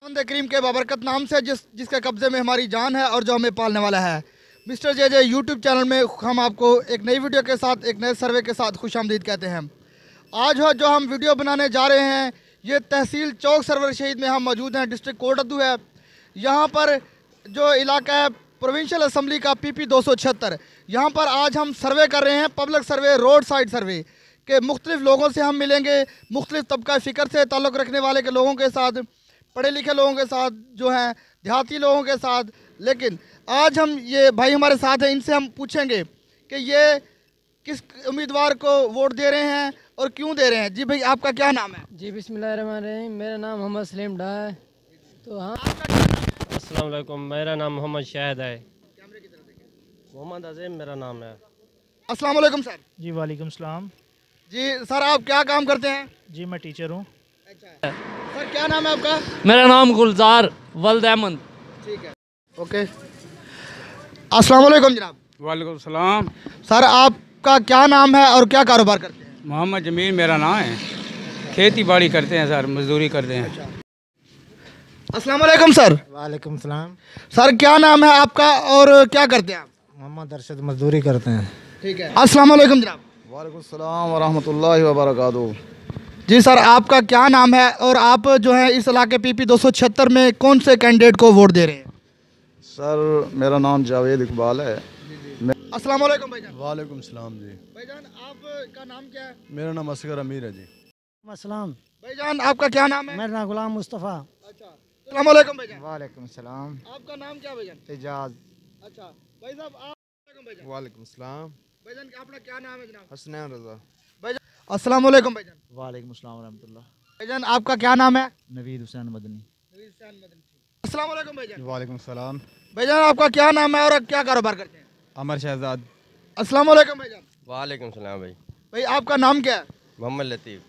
करीम के बाबरकत नाम से जिसके कब्ज़े में हमारी जान है और जो हमें पालने वाला है। मिस्टर जे यूट्यूब चैनल में हम आपको एक नई वीडियो के साथ एक नए सर्वे के साथ खुशामदीद कहते हैं। आज जो हम वीडियो बनाने जा रहे हैं ये तहसील चौक सरवर शहीद में हम मौजूद हैं। डिस्ट्रिक्ट कोटद्दू है। यहाँ पर जो इलाका है प्रोविंशियल असम्बली का PP 276, यहाँ पर आज हम सर्वे कर रहे हैं। पब्लिक सर्वे, रोड साइड सर्वे के मुख्तलिफ लोगों से हम मिलेंगे, मुख्तलिफ तबका फ़िक्र से ताल्लुक़ रखने वाले के लोगों के साथ, पढ़े लिखे लोगों के साथ, जो हैं देहाती लोगों के साथ। लेकिन आज हम ये भाई हमारे साथ हैं, इनसे हम पूछेंगे कि ये किस उम्मीदवार को वोट दे रहे हैं और क्यों दे रहे हैं। जी भाई, आपका क्या नाम है? जी बिस्मिल्लाहिर्रहमानिर्रहीम, मेरा नाम मोहम्मद सलीम डा है। तो हाँ, अस्सलाम वालेकुम, मेरा नाम मोहम्मद शाहिद है। मोहम्मद अजीम मेरा नाम है। अस्सलाम वालेकुम सर। जी वालेकुम सलाम। जी सर, आप क्या काम करते हैं? जी मैं टीचर हूँ। अच्छा सर, क्या नाम है आपका? मेरा नाम गुलजार वल्द अहमद। ठीक है, ओके। अस्सलाम वालेकुम जनाब। वालेकुम सलाम। सर, आपका क्या नाम है और क्या कारोबार करते हैं? मोहम्मद जमील मेरा नाम है। खेती बाड़ी करते हैं सर, मजदूरी करते हैं। अस्सलाम वालेकुम सर। वालेकुम सलाम। सर, क्या नाम है आपका और क्या करते हैं आप? मोहम्मद अरशद, मजदूरी करते हैं। ठीक है। अस्सलाम वालेकुम जनाब। वालेकुम सलाम व रहमतुल्लाहि व बरकातुहू। जी सर, आपका क्या नाम है और आप जो है इस इलाके PP 276 में कौन से कैंडिडेट को वोट दे रहे हैं? सर, मेरा नाम जावेद इकबाल है। अस्सलाम वालेकुम भाईजान। वालेकुम सलाम जी। भाईजान, आपका नाम क्या है? मेरा नाम असगर अमीर है जी। अस्सलाम। भाईजान, आपका क्या नाम है? मेरा नाम गुलाम मुस्तफ़ा। अच्छा, अस्सलाम वालेकुम भाईजान। वालेकुम सलाम। आपका नाम क्या है भाईजान? एजाज। अच्छा भाई साहब, आप भाईजान? वालेकुम सलाम। भाईजान, आपका क्या नाम है जनाब? हसनैन रज़ा। भाईजान, अस्सलाम वालेकुम भाईजान। वालेकुम सलाम रहमतुल्लाह। भाईजान, आपका क्या नाम है? नवीद हुसैन मदनी। अस्सलाम वालेकुम भाईजान। वालेकुम सलाम। भाईजान, आपका क्या नाम है और क्या कारोबार करते हैं? अमर शहजाद। अस्सलाम वालेकुम भाईजान। वालेकुम सलाम भाई। भाई, आपका नाम क्या है? मोहम्मद लतीफ़।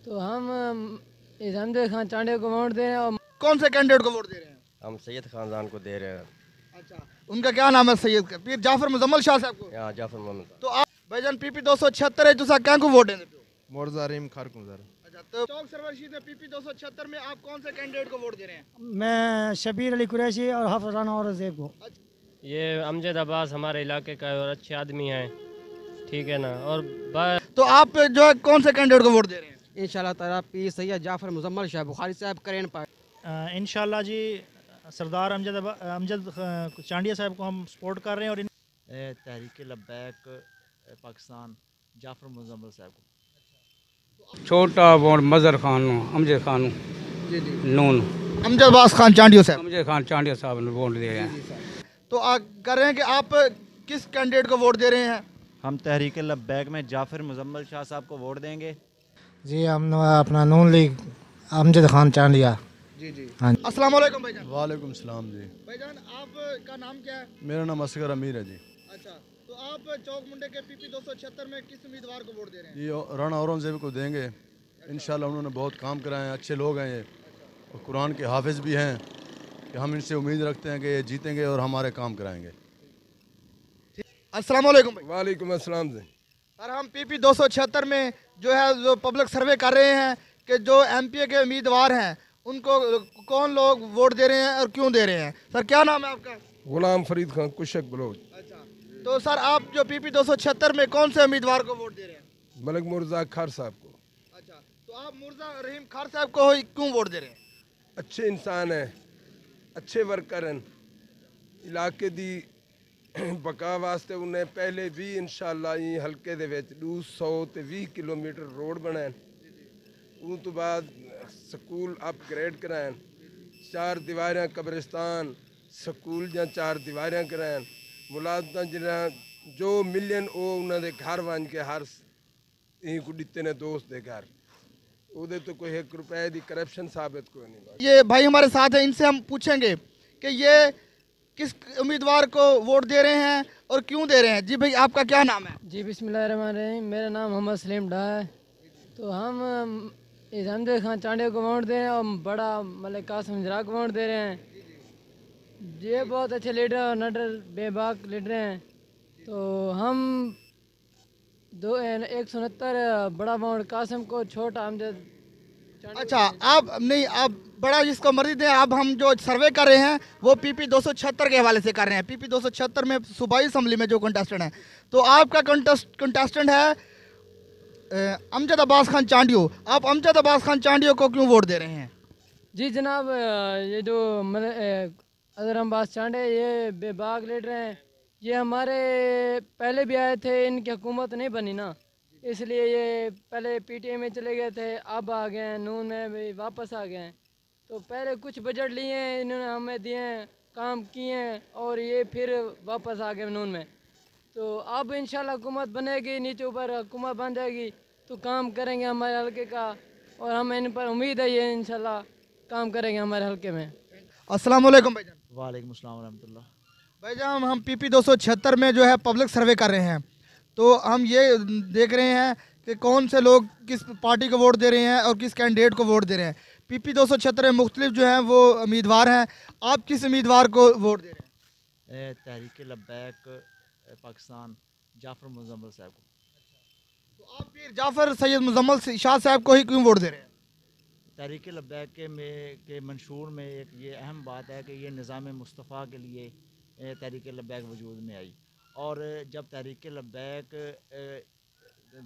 तो हम इज़ामदे खान चांडे को वोट दे रहे हैं। और कौन से कैंडिडेट को वोट दे रहे हैं? हम सैयद खानदान को दे रहे हैं। अच्छा, उनका क्या नाम है? सैयद का पीर जाफर मुजम्मल शाह साहब को। यहाँ जाफर मोहम्मद। तो आप भाईजान PP 276 है जो सा क्या को वोट देने पे? मोर्जा रहीम खारकुम सर। अच्छा, तो चौक सरवर शहीद में PP 276 में आप कौन से कैंडिडेट को वोट दे रहे हैं? मैं शबीर अली कुरैशी और हाफिज राना औरंगजेब को। ये अमजद अब्बास हमारे इलाके का है और अच्छे आदमी हैं, ठीक है ना। और तो आप जो है कौन से कैंडिडेट को वोट दे रहे हैं? इंशाल्लाह ताला पीर सैयद जाफर मुजम्मल शाह बुखारी साहब करें पाए। इंशाल्लाह जी सरदार अमजद चांडिया साहब को हम सपोर्ट कर रहे हैं। और तहरीक लब्बैक पाकिस्तान जाफर मुजम्मल साहब को। छोटा वोट मजहर खान अमजद खान नून अमजद अब्बास खान चांडियो साहब। अमजद खान चांडिया साहब ने वोट दे रहे हैं। तो कर रहे हैं कि आप किस कैंडिडेट को वोट दे रहे हैं? हम तहरीक लब्बैक में जाफर मुजम्मल शाह साहब को वोट देंगे। जी हम अपना नून लीग अमजद खान चांडिया। जी जी। हाँ। अस्सलाम वालेकुम भाईजान। वालेकुम सलाम जी। भाईजान, आपका नाम क्या है? मेरा नाम असगर अमीर है जी। अच्छा, तो आप चौक मुंडे के PP 276 में किस उम्मीदवार को वोट दे रहे हैं? ये राना औरंगजेब को देंगे इंशाल्लाह। उन्होंने बहुत काम कराए हैं, अच्छे लोग हैं ये, और कुरान के हाफिज़ भी हैं कि हम इनसे उम्मीद रखते हैं कि ये जीतेंगे और हमारे काम कराएंगे। अस्सलाम वालेकुम भाई। वालेकुम अस्सलाम जी। सर, हम PP 276 में जो है जो पब्लिक सर्वे कर रहे हैं कि जो MPA के उम्मीदवार हैं उनको कौन लोग वोट दे रहे हैं और क्यों दे रहे हैं। सर, क्या नाम है आपका? गुलाम फरीद खान कुशक बलोच। अच्छा, तो सर आप जो PP 276 में कौन से उम्मीदवार को वोट दे रहे हैं? मलिक मुर्जा खार साहब को। अच्छा, तो आप मुर्जा रहीम खार साहब को क्यों वोट दे रहे हैं? अच्छे इंसान हैं, अच्छे वर्कर हैं, इलाके दी बका वास्ते उन्हें पहले भी इंशाल्लाह ही हल्के दे विच 220 किलोमीटर रोड बनाए, उस तो बाद स्कूल अपग्रेड कराए, 4 दीवारें कब्रिस्तान स्कूल ਜਾਂ 4 दीवारें कराए, मुलाजमतां जिन्हां जो मिलियन वो उन्होंने घर बन के हर यहीं को दिते ने दोस्त दे घर उधर तो कोई 1 रुपए की करप्शन साबित कोई नहीं। ये भाई हमारे साथ हैं, इनसे हम पूछेंगे कि ये किस उम्मीदवार को वोट दे रहे हैं और क्यों दे रहे हैं। जी भाई, आपका क्या नाम है? जी बिस्मिल्लाहिर्रहमानिर्रहीम, मेरा नाम मोहम्मद सलीम डा है। तो हम इज़ामदे खान चांडे को वोट दे रहे हैं और बड़ा मलिक कासिम जरा को वोट दे रहे हैं। ये बहुत अच्छे लीडर और नडर बेबाक लीडर हैं। तो हम 169 बड़ा वोट कासिम को, छोटा अमजद। अच्छा, आप नहीं, आप बड़ा जिसको मर्जी दें। अब हम जो सर्वे कर रहे हैं वो PP 276 के हवाले से कर रहे हैं। PP 276 में सूबाई असम्बली में जो कंटेस्टेंट है, तो आपका कंटेस्टेंट है अमजद अब्बास खान चांडियो। आप अमजद अब्बास खान चांडियो को क्यों वोट दे रहे हैं? जी जनाब, ये जो अजहर अब्बास चांडे ये बेबाक लीडर हैं, ये हमारे पहले भी आए थे, इनकी हुकूमत नहीं बनी ना, इसलिए ये पहले PTI में चले गए थे, अब आ गए हैं नून में भी वापस आ गए हैं। तो पहले कुछ बजट लिए हैं इन्होंने, हमें दिए हैं, काम किए हैं, और ये फिर वापस आ गए नून में। तो अब इंशाल्लाह हुकूमत बनेगी, नीचे ऊपर हुकूमत बन जाएगी तो काम करेंगे हमारे हल्के का, और हमें इन पर उम्मीद है ये इंशाल्लाह काम करेंगे हमारे हल्के में। अस्सलाम वालेकुम भाईजान। वालेकुम अस्सलाम रहमतुल्लाह। भाईजान हम PP 276 में जो है पब्लिक सर्वे कर रहे हैं, तो हम ये देख रहे हैं कि कौन से लोग किस पार्टी को वोट दे रहे हैं और किस कैंडिडेट को वोट दे रहे हैं। PP 276 में मुख्तलिफ जो हैं वो उम्मीदवार हैं, आप किस उम्मीदवार को वोट दे रहे हैं? तहरीक लब्बैक पाकिस्तान जाफ़र मुजम्मल साहब को। तो आप फिर जाफ़र सैयद मुजम्मल शाह साहब को ही क्यों वोट दे रहे हैं? तहरीक लब्बैक के मंशूर में एक ये अहम बात है कि ये निज़ाम मुस्तफ़ा के लिए तहरीक लब्बैक वजूद में आई, और जब तहरीक लब्बैक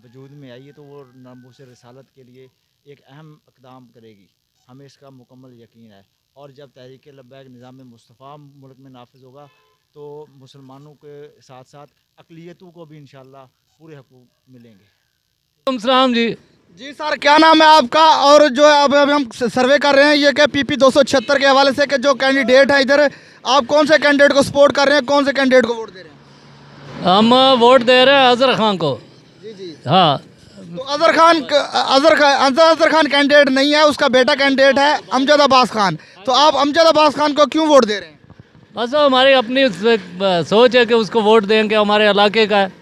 वजूद में आई है तो वो नामूस रिसालत के लिए एक अहम इक़दाम करेगी, हमें इसका मुकम्मल यकीन है। और जब तहरीक लब्बैक निज़ाम मुस्तफ़ा मुल्क में नाफिज होगा तो मुसलमानों के साथ साथ अक़लियतों को भी इंशाअल्लाह पूरे हकूक़ मिलेंगे। सलाम जी। जी सर, क्या नाम है आपका? और जो है अब हम सर्वे कर रहे हैं ये क्या PP 276 के हवाले से कि जो कैंडिडेट है इधर, आप कौन से कैंडिडेट को सपोर्ट कर रहे हैं, कौन से कैंडिडेट को वोट दे रहे हैं? हम वोट दे रहे हैं अजहर खान को। जी जी। हाँ, तो अजहर खान कैंडिडेट नहीं है, उसका बेटा कैंडिडेट है अमजद अब्बास खान। तो आप अमजद अब्बास खान को क्यों वोट दे रहे हैं? बस हमारी अपनी सोच है कि उसको वोट देंगे, हमारे इलाके का है,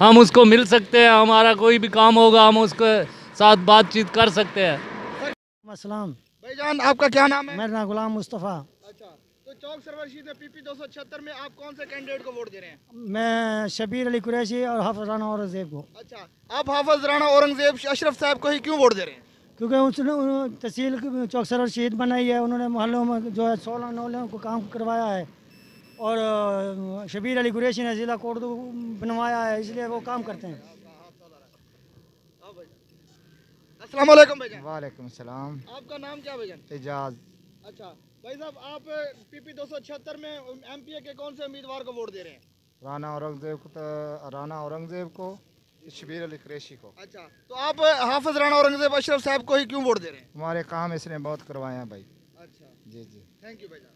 हम उसको मिल सकते हैं, हमारा कोई भी काम होगा हम उसके साथ बातचीत कर सकते हैं। अस्सलाम भाईजान आपका क्या नाम है? मेरा नाम गुलाम मुस्तफ़ा। अच्छा, तो चौक सरवर शीट में PP 276 में आप कौन से कैंडिडेट को वोट दे रहे हैं? मैं शबीर अली कुरैशी और हाफिज राना औरंगज़ेब को। अच्छा, आप हाफिज राना औरंगज़ेब अशरफ साहब को ही क्यों वोट दे रहे हैं? क्योंकि उसने तहसील चौक सरवर शहीद बनाई है, उन्होंने मोहल्लों में जो है 16 नौलों को काम करवाया है, और शबीर अली कुरैशी ने ज़िला कोर्ट बनवाया है, इसलिए वो काम करते हैं। अस्सलाम वालेकुम भाईजान। वालेकुम सलाम। आपका नाम क्या भाईजान? एजाज। अच्छा भाई साहब, आप PP 276 में MPA के कौन से उम्मीदवार को वोट दे रहे हैं? राना औरंगज़ेब को शबीर अली कुरैशी को। अच्छा, तो आप हाफिज राना औरंगज़ेब अशरफ साहब को ही क्यों वोट दे रहे हैं? हमारे काम इसने बहुत करवाए हैं भाई। अच्छा जी जी। थैंक यू भाईजान।